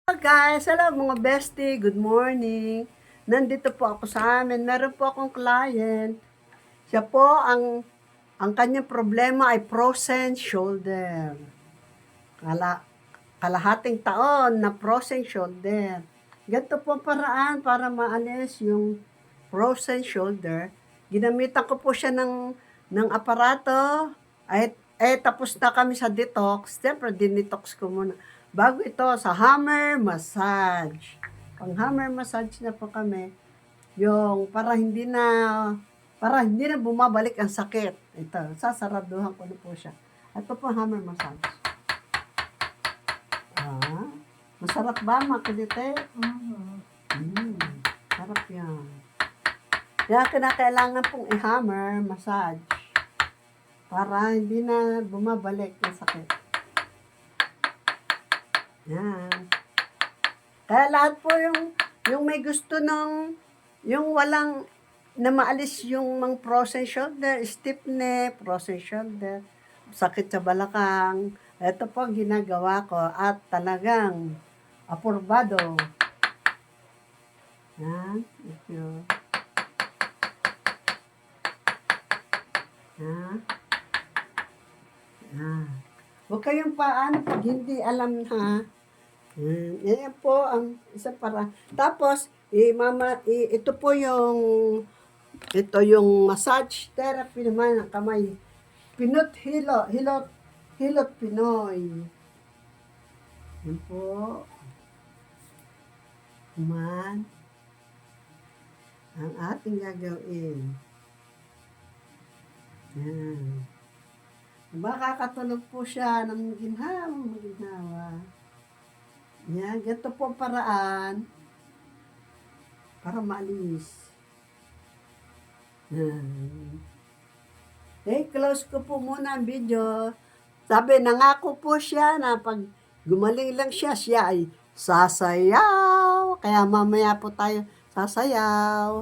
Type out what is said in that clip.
Guys, hello mga bestie, good morning. Nandito po ako sa amin. Meron po akong client. Siya po ang kanyang problema ay frozen shoulder. Kalahating taon na frozen shoulder. Ganito po ang paraan para maalis yung frozen shoulder. Ginamitan ko po siya ng aparato. Tapos na kami sa detox. Siyempre, dinetox ko muna. Bago ito, sa hammer massage. Pang hammer massage na po kami. Yung para hindi na bumabalik ang sakit. Ito, sasaraduhan ko na po siya. Ito po hammer massage. Masarap ba, makilite? Sarap yan. Kaya kinakailangan pong i-hammer massage para hindi na bumabalik ang sakit. Yan. Kaya lahat po yung may gusto yung walang na maalis yung mga frozen shoulder, stiff neck, frozen shoulder, sakit sa balakang. Ito po ginagawa ko at talagang apurbado. Yan. Thank you. Yan. Yan. Huwag kayong paano pag hindi alam ha. Yan po ang isa para. Tapos, ito po yung massage therapy naman ng kamay. Hilot Pinoy. Yan po. Man. Ang ating gagawin. Yan. Makakatulog po siya ng maginhawa. Yan, ganito po ang paraan para maalis. Yan. Close ko po muna ang video. Sabi, nangako po siya na pag gumaling lang siya ay sasayaw. Kaya mamaya po tayo sasayaw.